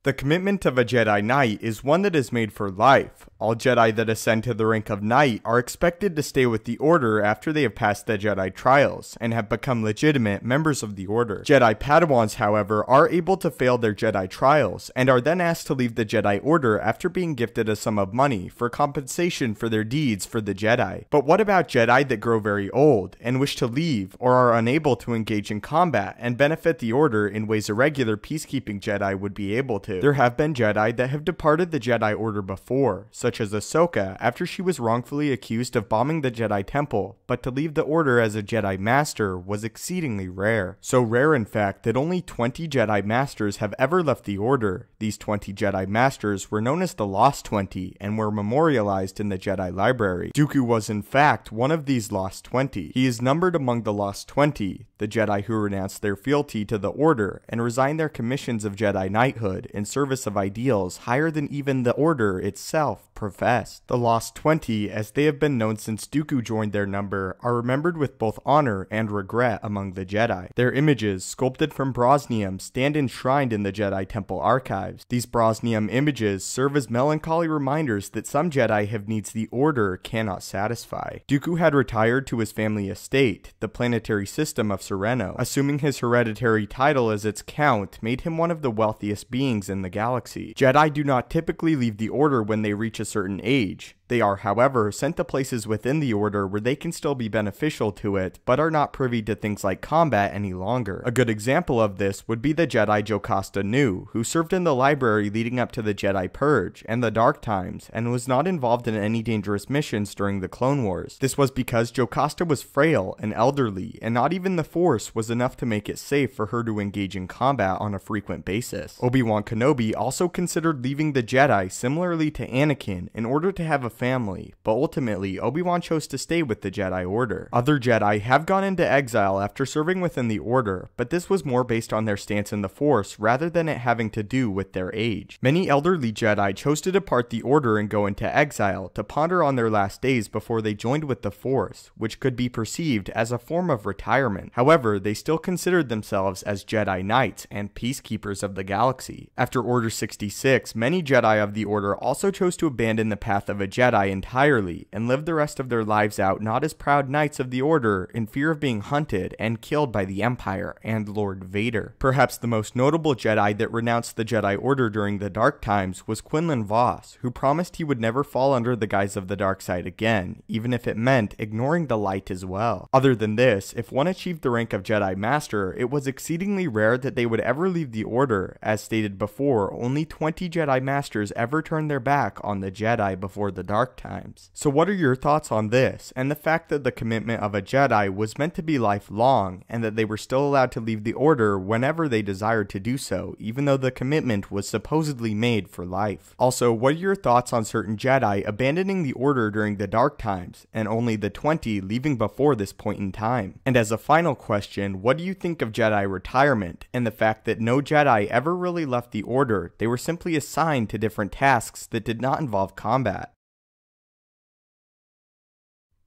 The commitment of a Jedi Knight is one that is made for life. All Jedi that ascend to the rank of Knight are expected to stay with the Order after they have passed the Jedi trials, and have become legitimate members of the Order. Jedi Padawans, however, are able to fail their Jedi trials, and are then asked to leave the Jedi Order after being gifted a sum of money for compensation for their deeds for the Jedi. But what about Jedi that grow very old, and wish to leave, or are unable to engage in combat, and benefit the Order in ways a regular peacekeeping Jedi would be able to? There have been Jedi that have departed the Jedi Order before, such as Ahsoka after she was wrongfully accused of bombing the Jedi Temple, but to leave the Order as a Jedi Master was exceedingly rare. So rare in fact that only 20 Jedi Masters have ever left the Order. These 20 Jedi Masters were known as the Lost 20 and were memorialized in the Jedi Library. Dooku was in fact one of these Lost 20. He is numbered among the Lost 20, the Jedi who renounced their fealty to the Order and resigned their commissions of Jedi Knighthood in service of ideals higher than even the Order itself professed. The Lost 20, as they have been known since Dooku joined their number, are remembered with both honor and regret among the Jedi. Their images, sculpted from Brosnium, stand enshrined in the Jedi Temple archives. These Brosnium images serve as melancholy reminders that some Jedi have needs the Order cannot satisfy. Dooku had retired to his family estate, the planetary system of Sereno. Assuming his hereditary title as its Count made him one of the wealthiest beings in the galaxy. Jedi do not typically leave the Order when they reach a certain age. They are, however, sent to places within the Order where they can still be beneficial to it, but are not privy to things like combat any longer. A good example of this would be the Jedi Jocasta Nu, who served in the library leading up to the Jedi Purge and the Dark Times, and was not involved in any dangerous missions during the Clone Wars. This was because Jocasta was frail and elderly, and not even the Force was enough to make it safe for her to engage in combat on a frequent basis. Obi-Wan Kenobi also considered leaving the Jedi similarly to Anakin in order to have a family, but ultimately Obi-Wan chose to stay with the Jedi Order. Other Jedi have gone into exile after serving within the Order, but this was more based on their stance in the Force rather than it having to do with their age. Many elderly Jedi chose to depart the Order and go into exile to ponder on their last days before they joined with the Force, which could be perceived as a form of retirement. However, they still considered themselves as Jedi Knights and peacekeepers of the galaxy. After Order 66, many Jedi of the Order also chose to abandon the path of a Jedi entirely and live the rest of their lives out not as proud knights of the Order in fear of being hunted and killed by the Empire and Lord Vader. Perhaps the most notable Jedi that renounced the Jedi Order during the Dark Times was Quinlan Vos, who promised he would never fall under the guise of the dark side again, even if it meant ignoring the light as well. Other than this, if one achieved the rank of Jedi Master, it was exceedingly rare that they would ever leave the Order. As stated before, only 20 Jedi Masters ever turned their back on the Jedi before the Dark Times. So what are your thoughts on this, and the fact that the commitment of a Jedi was meant to be lifelong, and that they were still allowed to leave the Order whenever they desired to do so, even though the commitment was supposedly made for life? Also, what are your thoughts on certain Jedi abandoning the Order during the Dark Times, and only the 20 leaving before this point in time? And as a final question, what do you think of Jedi retirement, and the fact that no Jedi ever really left the Order? They were simply assigned to different tasks that did not involve combat.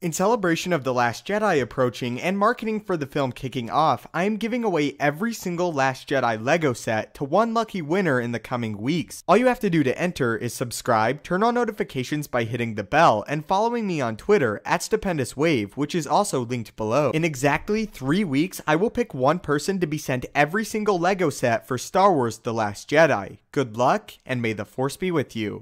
In celebration of The Last Jedi approaching and marketing for the film kicking off, I am giving away every single Last Jedi Lego set to one lucky winner in the coming weeks. All you have to do to enter is subscribe, turn on notifications by hitting the bell, and following me on Twitter at Stupendous Wave, which is also linked below. In exactly 3 weeks, I will pick one person to be sent every single Lego set for Star Wars The Last Jedi. Good luck, and may the Force be with you.